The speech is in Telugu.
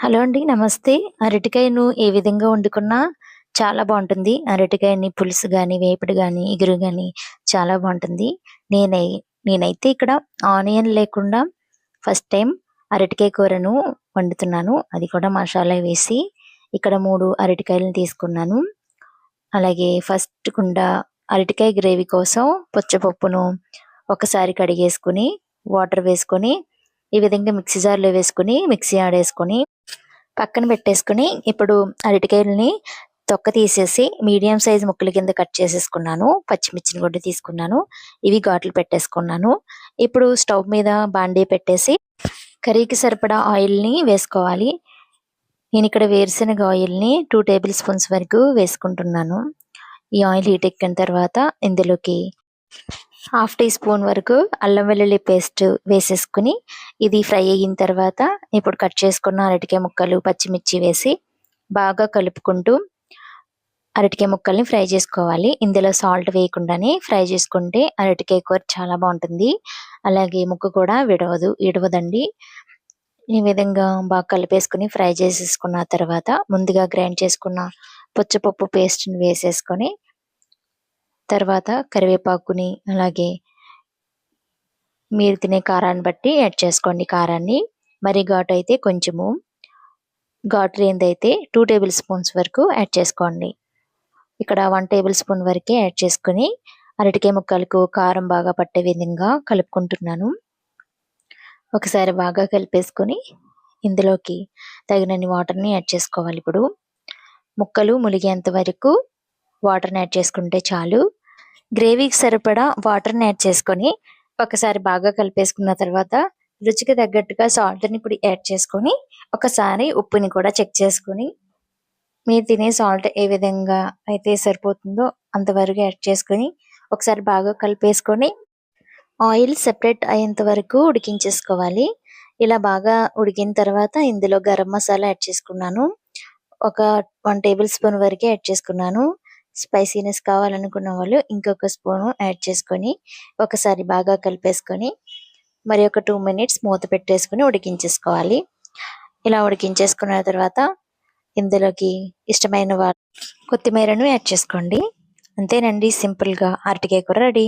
హలో అండి. నమస్తే. అరటికాయను ఏ విధంగా వండుకున్నా చాలా బావుంటుంది. అరటికాయని పులుసు గాని, వేపుడు గాని, ఇగురు గాని చాలా బావుంటుంది. నేనై నేనైతే ఇక్కడ ఆనియన్ లేకుండా ఫస్ట్ టైమ్ అరటికాయ కూరను వండుతున్నాను. అది కూడా మసాలా వేసి. ఇక్కడ 3 అరటికాయలను తీసుకున్నాను. అలాగే ఫస్ట్ అరటికాయ గ్రేవీ కోసం పుచ్చపప్పును ఒకసారి కడిగేసుకొని, వాటర్ వేసుకొని, ఈ విధంగా మిక్సీ జార్‌లో వేసుకొని, మిక్సీ ఆడేసుకొని పక్కన పెట్టేసుకొని, ఇప్పుడు అరటికాయలని తొక్క తీసేసి మీడియం సైజ్ ముక్కల కింద కట్ చేసేసుకున్నాను. పచ్చిమిర్చిని కూడా తీసుకున్నాను. ఇవి ఘాట్లు పెట్టేసుకున్నాను. ఇప్పుడు స్టవ్ మీద బాండీ పెట్టేసి కర్రీకి సరిపడా ఆయిల్‌ని వేసుకోవాలి. నేనిక్కడ వేరుశనగ ఆయిల్‌ని 2 టేబుల్ స్పూన్స్ వరకు వేసుకుంటున్నాను. ఈ ఆయిల్ హీట్ ఎక్కిన తర్వాత ఇందులోకి హాఫ్ టీ స్పూన్ వరకు అల్లం వెల్లుల్లి పేస్ట్ వేసేసుకుని, ఇది ఫ్రై అయిన తర్వాత ఇప్పుడు కట్ చేసుకున్న అరటికాయ ముక్కలు, పచ్చిమిర్చి వేసి బాగా కలుపుకుంటూ అరటికాయ ముక్కల్ని ఫ్రై చేసుకోవాలి. ఇందులో సాల్ట్ వేయకుండానే ఫ్రై చేసుకుంటే అరటికాయ కూర చాలా బావుంటుంది. అలాగే ముక్క కూడా విడవదండి. ఈ విధంగా బాగా కలిపేసుకొని ఫ్రై చేసేసుకున్న తర్వాత ముందుగా గ్రైండ్ చేసుకున్న పుచ్చపప్పు పేస్ట్‌ని వేసేసుకొని, తర్వాత కరివేపాకుని, అలాగే మీరు తినే కారాన్ని బట్టి యాడ్ చేసుకోండి కారాన్ని. మరి ఘాటైతే కొంచెము, ఘాటు లేనిదైతే 2 టేబుల్ స్పూన్స్ వరకు యాడ్ చేసుకోండి. ఇక్కడ 1 టేబుల్ స్పూన్ వరకే యాడ్ చేసుకొని, అరటికాయ ముక్కలకు కారం బాగా పట్టే విధంగా కలుపుకుంటున్నాను. ఒకసారి బాగా కలిపేసుకొని, ఇందులోకి తగినన్ని వాటర్‌ని యాడ్ చేసుకోవాలి ఇప్పుడు. ముక్కలు ములిగేంత వరకు వాటర్‌ని యాడ్ చేసుకుంటే చాలు. గ్రేవీకి సరిపడా వాటర్‌ని యాడ్ చేసుకొని, ఒకసారి బాగా కలిపేసుకున్న తర్వాత రుచికి తగ్గట్టుగా సాల్ట్‌ని ఇప్పుడు యాడ్ చేసుకొని, ఒకసారి ఉప్పుని కూడా చెక్ చేసుకొని, మీరు తినే సాల్ట్ ఏ విధంగా అయితే సరిపోతుందో అంతవరకు యాడ్ చేసుకొని, ఒకసారి బాగా కలిపేసుకొని, ఆయిల్ సెపరేట్ అయ్యేంత వరకు ఉడికించేసుకోవాలి. ఇలా బాగా ఉడికిన తర్వాత ఇందులో గరం మసాలా యాడ్ చేసుకున్నాను. ఒక 1 టేబుల్ స్పూన్ వరకే యాడ్ చేసుకున్నాను. స్పైసీనెస్ కావాలనుకున్న వాళ్ళు ఇంకొక స్పూను యాడ్ చేసుకొని, ఒకసారి బాగా కలిపేసుకొని, మరి ఒక 2 మినిట్స్ మూత పెట్టేసుకొని ఉడికించేసుకోవాలి. ఇలా ఉడికించేసుకున్న తర్వాత ఇందులోకి ఇష్టమైన కొత్తిమీరను యాడ్ చేసుకోండి. అంతేనండి, సింపుల్‌గా అరటికాయ కూర రెడీ.